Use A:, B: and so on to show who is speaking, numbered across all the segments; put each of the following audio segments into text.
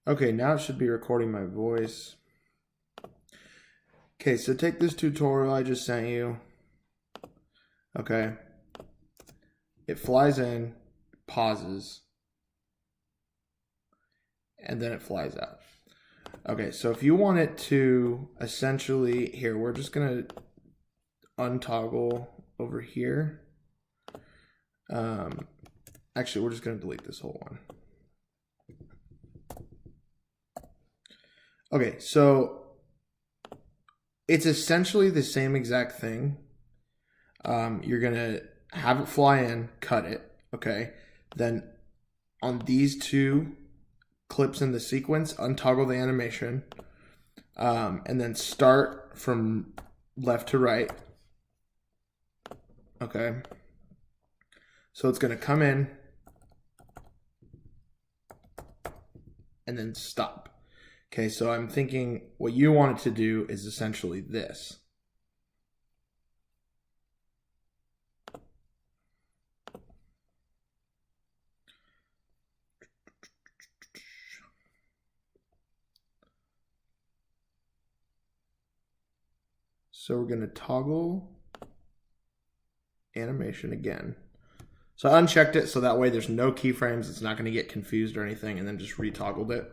A: Okay, now it should be recording my voice. Okay, so take this tutorial I just sent you. Okay. It flies in, pauses, and then it flies out. Okay, so if you want it to essentially, here, we're just going to untoggle over here. Actually, we're just going to delete this whole one. Okay, so it's essentially the same exact thing. You're going to have it fly in, cut it, okay? Then on these two clips in the sequence, untoggle the animation, and then start from left to right, okay? So it's going to come in and then stop. Okay, so I'm thinking what you want it to do is essentially this. So we're going to toggle animation again. So I unchecked it so that way there's no keyframes. It's not going to get confused or anything, and then just retoggled it.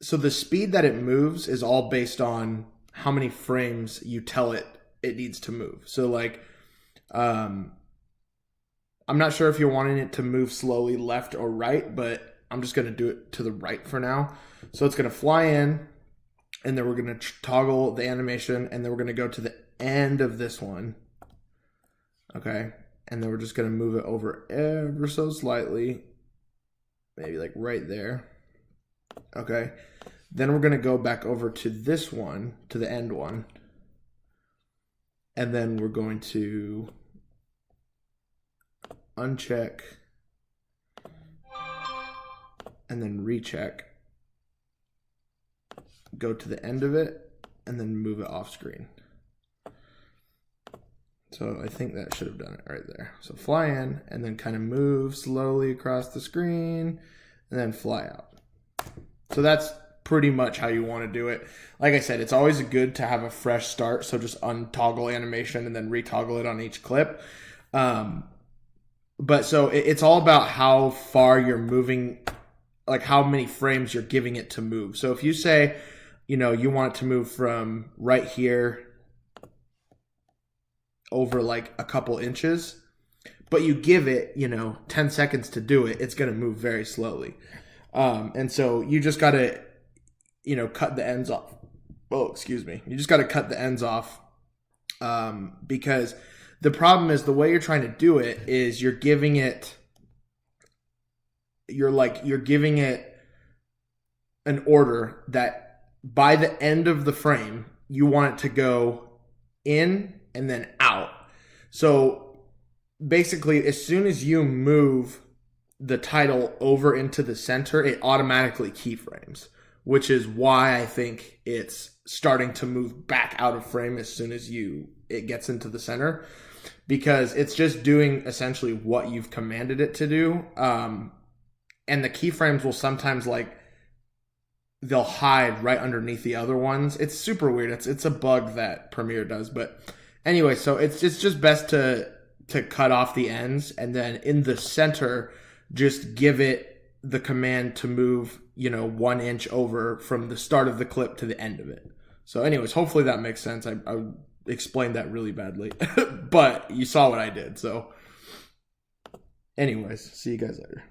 A: So the speed that it moves is all based on how many frames you tell it needs to move. So like, I'm not sure if you're wanting it to move slowly left or right, but I'm just going to do it to the right for now. So it's going to fly in, and then we're going to toggle the animation, and then we're going to go to the end of this one. Okay. And then we're just going to move it over ever so slightly, maybe like right there. Okay. Then we're going to go back over to this one, to the end one. And then we're going to uncheck and then recheck. Go to the end of it and then move it off screen. So I think that should have done it right there. So fly in and then kind of move slowly across the screen and then fly out. So that's pretty much how you want to do it. Like I said, it's always good to have a fresh start. So just untoggle animation and then retoggle it on each clip. But so it's all about how far you're moving, like how many frames you're giving it to move. So if you say, you know, you want it to move from right here over like a couple inches, but you give it, 10 seconds to do it, it's going to move very slowly. And so you just got to, cut the ends off. Oh, excuse me. You just got to cut the ends off because the problem is the way you're trying to do it is you're giving it an order that by the end of the frame, you want it to go in and then out. So basically, as soon as you move the title over into the center, it automatically keyframes, which is why I think it's starting to move back out of frame as soon as it gets into the center, because it's just doing essentially what you've commanded it to do. And the keyframes will sometimes they'll hide right underneath the other ones. It's super weird. It's a bug that Premiere does, but anyway, so it's just best to cut off the ends, and then in the center, just give it the command to move, 1 inch over from the start of the clip to the end of it. So anyways, hopefully that makes sense. I explained that really badly, but you saw what I did. So anyways, see you guys later.